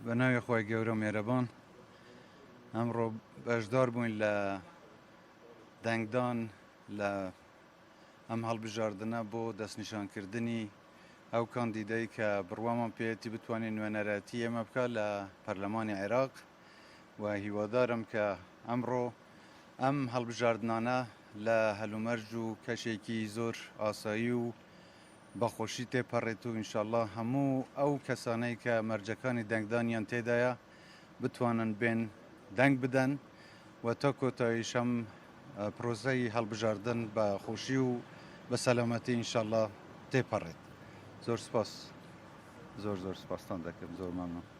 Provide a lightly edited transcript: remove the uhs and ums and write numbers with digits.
بنای خواه گەورە مێرەبان ئەمڕۆ بەشدار بووین لە دەنگدان لە ئەم هەڵبژاردنە بۆ دەستنیشانکردنی ئەو کاندیدەی کە بڕوامان پێێتی بتوانین نوێنەرەتی ئێمە بکە لە پەرلەمانی عێراق و هیوادارم کە ئەمڕۆ ئەم هەڵبژاردنانە لە هەلومەرج و کەشێکی زۆر ئاسایی و بەخۆشی تێپەڕێت و ئینشاءالله هەموو ئەو کەسانەی کە مەرجەکانی دەنگدانیان تێدایە بتوانن بێن دەنگ بدەن و تا کۆتاییش ئەم پرۆسەی هەڵبژاردن بە خۆشی و بە سەلامەتی ئینشاءالله تێپەڕێت. زۆر سپاس، زۆر سپاستان دەکەم، زۆر مەمنون.